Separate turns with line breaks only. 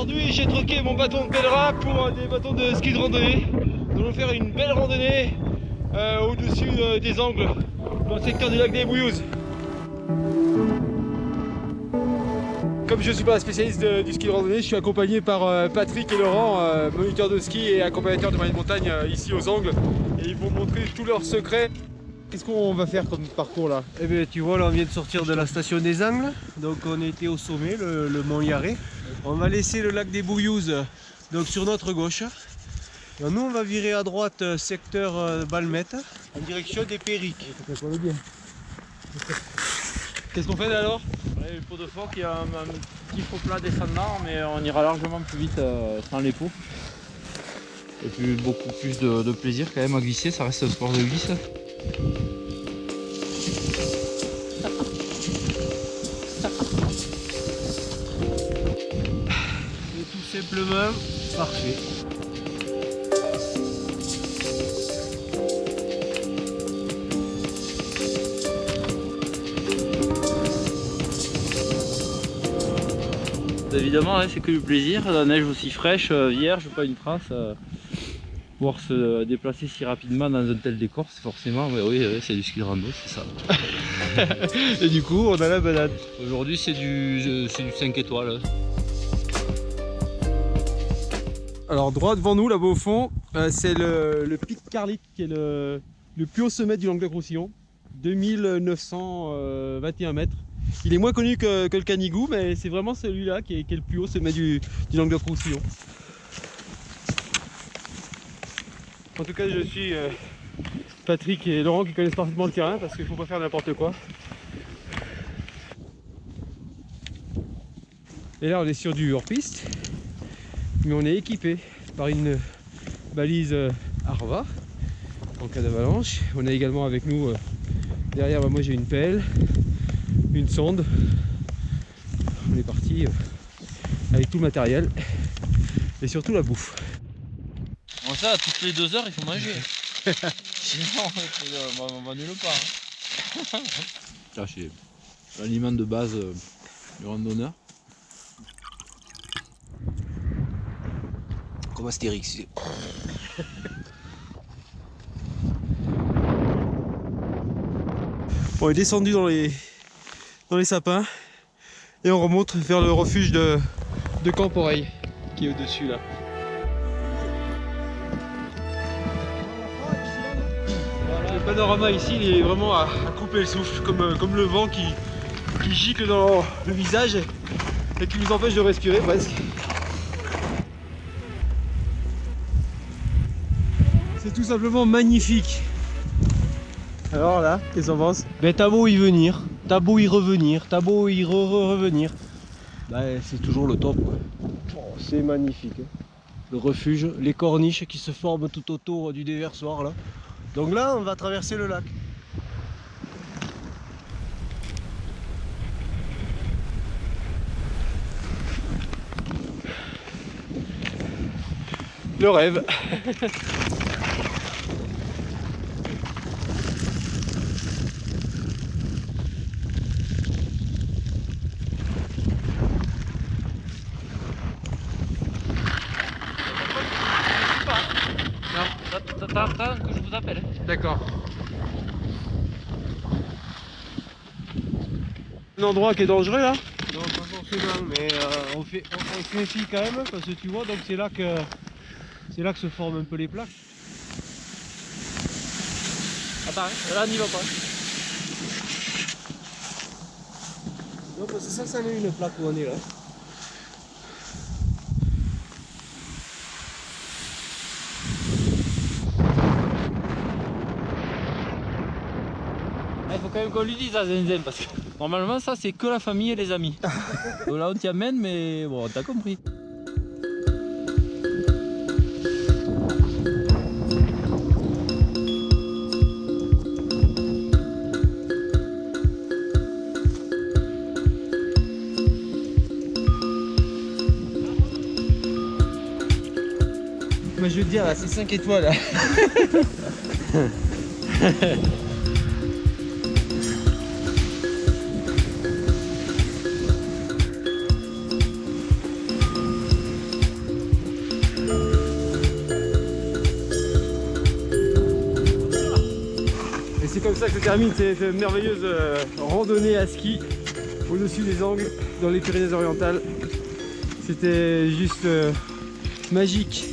Aujourd'hui, j'ai troqué mon bâton de pèlerin pour des bâtons de ski de randonnée. Nous allons faire une belle randonnée au-dessus des Angles, dans le secteur du lac des Bouillouzes. Comme je ne suis pas spécialiste du ski de randonnée, je suis accompagné par Patrick et Laurent, moniteurs de ski et accompagnateurs de moyenne montagne ici aux Angles. Et ils vont montrer tous leurs secrets. Qu'est-ce qu'on va faire comme parcours là?
Eh bien tu vois là on vient de sortir de la station des Angles, donc on était au sommet, le mont Yaré. On va laisser le lac des Bouillouzes donc sur notre gauche. Et nous on va virer à droite secteur Balmette en direction des Périques.
Qu'est-ce qu'on fait là alors?
Le pot de phoque, il y a un petit faux plat descendant, mais on ira largement plus vite sans les pots. Et puis beaucoup plus de plaisir quand même à glisser, ça reste un sport de glisse.
Et tout simplement parfait.
Évidemment, c'est que du plaisir, la neige aussi fraîche, vierge, pas une trace. Pouvoir se déplacer si rapidement dans un tel décor, c'est forcément, oui, c'est du ski de rando, c'est ça.
Et du coup, on a la balade.
Aujourd'hui, c'est du 5 étoiles.
Alors droit devant nous, là-bas au fond, c'est le pic Carlit qui est le plus haut sommet du Languedoc-Roussillon, 2921 mètres. Il est moins connu que le Canigou, mais c'est vraiment celui-là qui est le plus haut sommet du Languedoc-Roussillon. En tout cas, je suis Patrick et Laurent qui connaissent parfaitement le terrain parce qu'il ne faut pas faire n'importe quoi. Et là, on est sur du hors-piste, mais on est équipé par une balise Arva en cas d'avalanche. On a également avec nous, derrière moi j'ai une pelle, une sonde. On est parti avec tout le matériel et surtout la bouffe.
Bon, ça, toutes les 2 heures, il faut manger. Sinon, on va nulle part. Ça, c'est l'aliment de base du randonneur.
Comme Astérix.
On est descendu dans les sapins et on remonte vers le refuge de Camp-Oreille qui est au-dessus là. Le panorama ici il est vraiment à couper le souffle, comme le vent qui gicle dans le visage et qui nous empêche de respirer presque. C'est tout simplement magnifique. Alors là, qu'est-ce qu'on pense?
Ben t'as beau y venir, t'as beau y revenir, t'as beau y revenir. Ben c'est toujours le top quoi. Oh, c'est magnifique. Hein. Le refuge, les corniches qui se forment tout autour du déversoir là. Donc là on va traverser le lac.
Le rêve.
T'attends que je vous appelle.
D'accord. Un endroit qui est dangereux là?
Non pas forcément mais on fait fi quand même parce que tu vois donc c'est là que se forment un peu les plaques.
Attends, là, n'y va pas.
Non parce que ça en est une plaque où on est là.
Il faut quand même qu'on lui dise à Zenzen parce que normalement ça c'est que la famille et les amis. Donc là on t'y amène mais bon t'as compris.
Moi je veux te dire là, c'est 5 étoiles là. c'est comme ça que se termine cette merveilleuse randonnée à ski au-dessus des Angles dans les Pyrénées-Orientales. C'était juste magique.